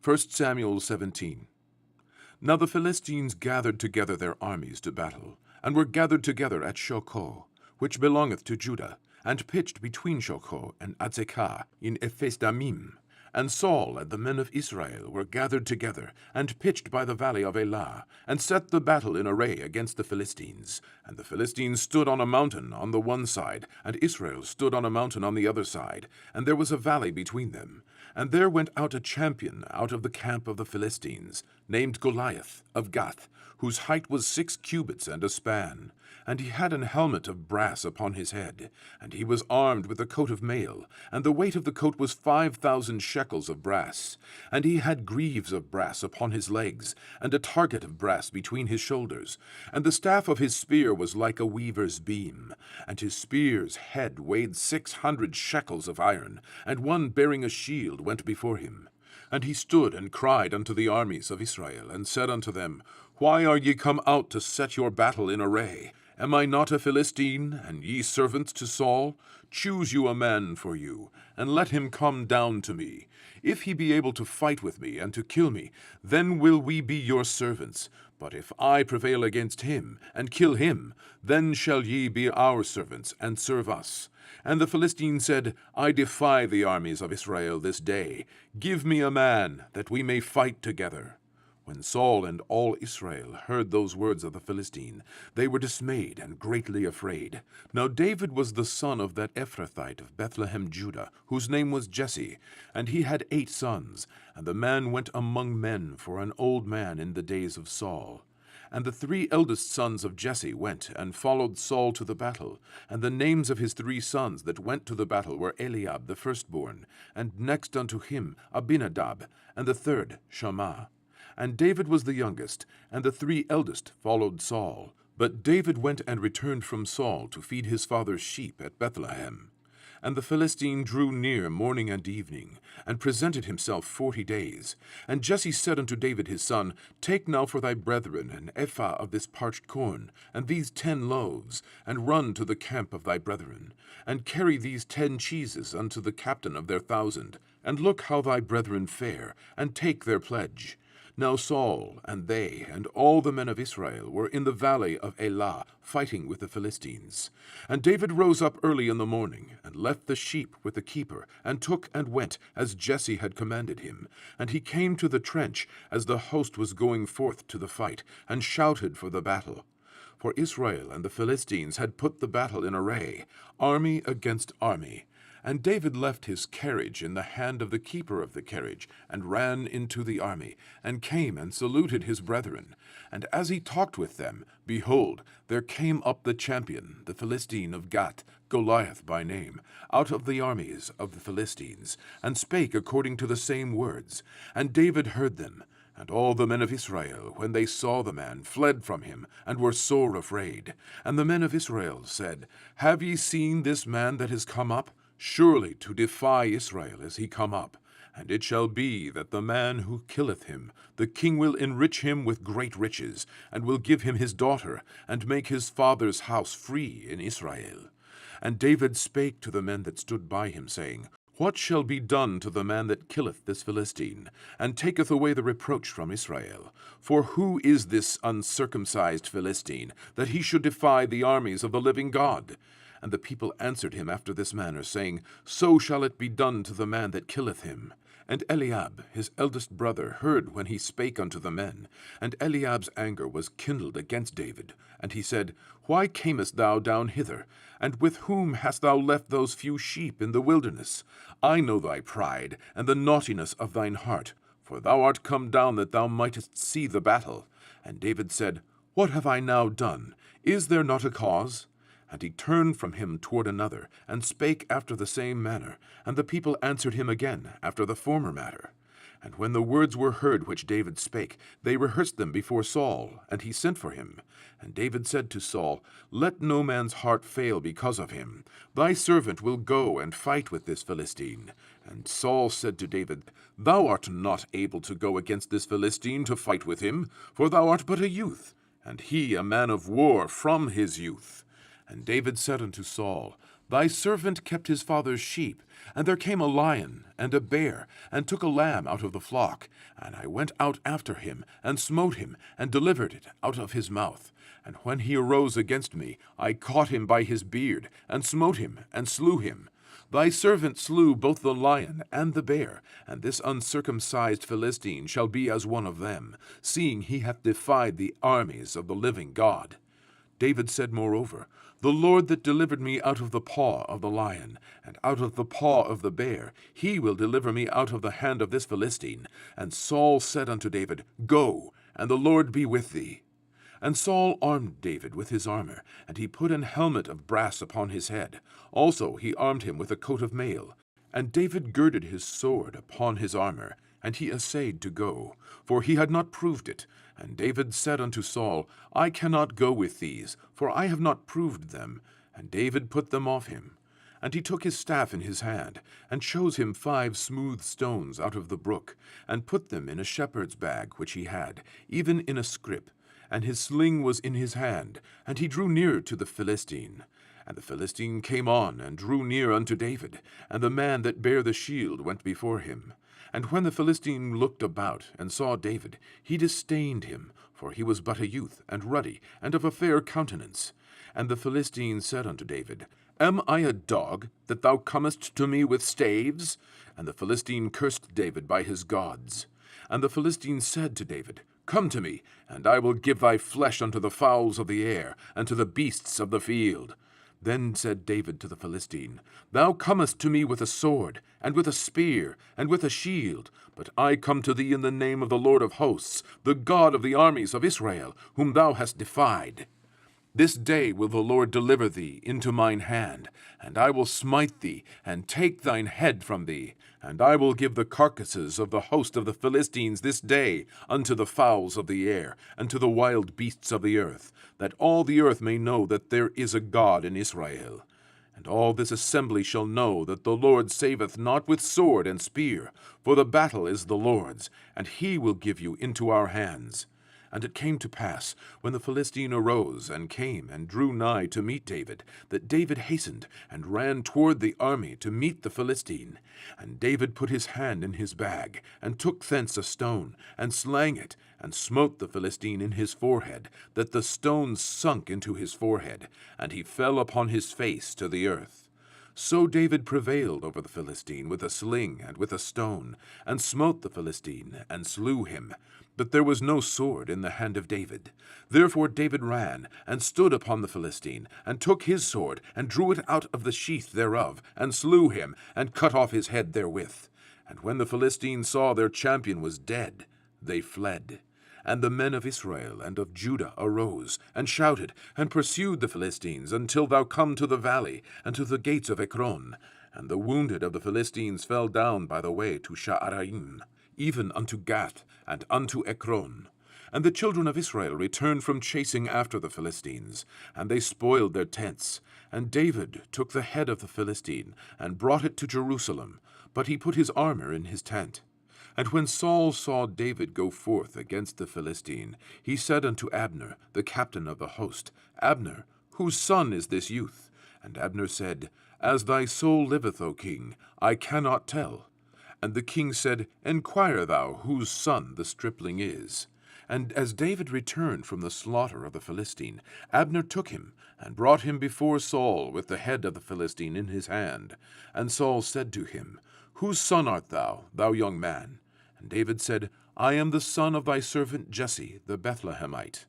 1 Samuel 17. Now the Philistines gathered together their armies to battle, and were gathered together at Shochoh, which belongeth to Judah, and pitched between Shochoh and Azekah in Ephes-dammim. And Saul and the men of Israel were gathered together, and pitched by the valley of Elah, and set the battle in array against the Philistines. And the Philistines stood on a mountain on the one side, and Israel stood on a mountain on the other side, and there was a valley between them. And there went out a champion out of the camp of the Philistines, named Goliath of Gath, whose height was 6 cubits and a span. And he had an helmet of brass upon his head, and he was armed with a coat of mail, and the weight of the coat was 5,000 shekels of brass. And he had greaves of brass upon his legs, and a target of brass between his shoulders. And the staff of his spear was like a weaver's beam, and his spear's head weighed 600 shekels of iron, and one bearing a shield went before him. And he stood and cried unto the armies of Israel, and said unto them, Why are ye come out to set your battle in array? Am I not a Philistine, and ye servants to Saul? Choose you a man for you, and let him come down to me. If he be able to fight with me, and to kill me, then will we be your servants. But if I prevail against him, and kill him, then shall ye be our servants, and serve us. And the Philistine said, I defy the armies of Israel this day. Give me a man, that we may fight together. When Saul and all Israel heard those words of the Philistine, they were dismayed and greatly afraid. Now David was the son of that Ephrathite of Bethlehem, Judah, whose name was Jesse, and he had 8 sons. And the man went among men for an old man in the days of Saul. And the 3 eldest sons of Jesse went and followed Saul to the battle. And the names of his 3 sons that went to the battle were Eliab the firstborn, and next unto him Abinadab, and the third Shammah. And David was the youngest, and the 3 eldest followed Saul. But David went and returned from Saul to feed his father's sheep at Bethlehem. And the Philistine drew near morning and evening, and presented himself 40 days. And Jesse said unto David his son, Take now for thy brethren an ephah of this parched corn, and these 10 loaves, and run to the camp of thy brethren, and carry these 10 cheeses unto the captain of their 1,000, and look how thy brethren fare, and take their pledge. Now Saul and they and all the men of Israel were in the valley of Elah, fighting with the Philistines. And David rose up early in the morning, and left the sheep with the keeper, and took and went, as Jesse had commanded him. And he came to the trench, as the host was going forth to the fight, and shouted for the battle. For Israel and the Philistines had put the battle in array, army against army. And David left his carriage in the hand of the keeper of the carriage, and ran into the army, and came and saluted his brethren. And as he talked with them, behold, there came up the champion, the Philistine of Gath, Goliath by name, out of the armies of the Philistines, and spake according to the same words. And David heard them. And all the men of Israel, when they saw the man, fled from him, and were sore afraid. And the men of Israel said, Have ye seen this man that is come up? Surely to defy Israel is he come up. And it shall be that the man who killeth him, the king will enrich him with great riches, and will give him his daughter, and make his father's house free in Israel. And David spake to the men that stood by him, saying, What shall be done to the man that killeth this Philistine, and taketh away the reproach from Israel? For who is this uncircumcised Philistine, that he should defy the armies of the living God? And the people answered him after this manner, saying, So shall it be done to the man that killeth him. And Eliab, his eldest brother, heard when he spake unto the men. And Eliab's anger was kindled against David. And he said, Why camest thou down hither? And with whom hast thou left those few sheep in the wilderness? I know thy pride, and the naughtiness of thine heart. For thou art come down that thou mightest see the battle. And David said, What have I now done? Is there not a cause? And he turned from him toward another, and spake after the same manner. And the people answered him again after the former matter. And when the words were heard which David spake, they rehearsed them before Saul, and he sent for him. And David said to Saul, Let no man's heart fail because of him. Thy servant will go and fight with this Philistine. And Saul said to David, Thou art not able to go against this Philistine to fight with him, for thou art but a youth, and he a man of war from his youth. And David said unto Saul, Thy servant kept his father's sheep, and there came a lion and a bear, and took a lamb out of the flock. And I went out after him, and smote him, and delivered it out of his mouth. And when he arose against me, I caught him by his beard, and smote him, and slew him. Thy servant slew both the lion and the bear, and this uncircumcised Philistine shall be as one of them, seeing he hath defied the armies of the living God. David said moreover, The Lord that delivered me out of the paw of the lion, and out of the paw of the bear, he will deliver me out of the hand of this Philistine. And Saul said unto David, Go, and the Lord be with thee. And Saul armed David with his armor, and he put an helmet of brass upon his head. Also he armed him with a coat of mail. And David girded his sword upon his armor, and he essayed to go, for he had not proved it. And David said unto Saul, I cannot go with these, for I have not proved them. And David put them off him. And he took his staff in his hand, and chose him 5 smooth stones out of the brook, and put them in a shepherd's bag which he had, even in a scrip. And his sling was in his hand, and he drew near to the Philistine. And the Philistine came on, and drew near unto David, and the man that bare the shield went before him. And when the Philistine looked about, and saw David, he disdained him, for he was but a youth, and ruddy, and of a fair countenance. And the Philistine said unto David, Am I a dog, that thou comest to me with staves? And the Philistine cursed David by his gods. And the Philistine said to David, Come to me, and I will give thy flesh unto the fowls of the air, and to the beasts of the field. Then said David to the Philistine, Thou comest to me with a sword, and with a spear, and with a shield, but I come to thee in the name of the Lord of hosts, the God of the armies of Israel, whom thou hast defied. This day will the Lord deliver thee into mine hand, and I will smite thee, and take thine head from thee. And I will give the carcasses of the host of the Philistines this day unto the fowls of the air, and to the wild beasts of the earth, that all the earth may know that there is a God in Israel. And all this assembly shall know that the Lord saveth not with sword and spear, for the battle is the Lord's, and he will give you into our hands. And it came to pass, when the Philistine arose and came and drew nigh to meet David, that David hastened and ran toward the army to meet the Philistine. And David put his hand in his bag, and took thence a stone, and slang it, and smote the Philistine in his forehead, that the stone sunk into his forehead, and he fell upon his face to the earth. So David prevailed over the Philistine with a sling and with a stone, and smote the Philistine, and slew him. But there was no sword in the hand of David. Therefore David ran, and stood upon the Philistine, and took his sword, and drew it out of the sheath thereof, and slew him, and cut off his head therewith. And when the Philistines saw their champion was dead, they fled. And the men of Israel and of Judah arose, and shouted, and pursued the Philistines, until thou come to the valley, and to the gates of Ekron. And the wounded of the Philistines fell down by the way to Sha'araim, even unto Gath, and unto Ekron. And the children of Israel returned from chasing after the Philistines, and they spoiled their tents. And David took the head of the Philistine, and brought it to Jerusalem, but he put his armor in his tent. And when Saul saw David go forth against the Philistine, he said unto Abner, the captain of the host, Abner, whose son is this youth? And Abner said, As thy soul liveth, O king, I cannot tell. And the king said, Enquire thou whose son the stripling is. And as David returned from the slaughter of the Philistine, Abner took him, and brought him before Saul with the head of the Philistine in his hand. And Saul said to him, Whose son art thou, thou young man? And David said, I am the son of thy servant Jesse the Bethlehemite.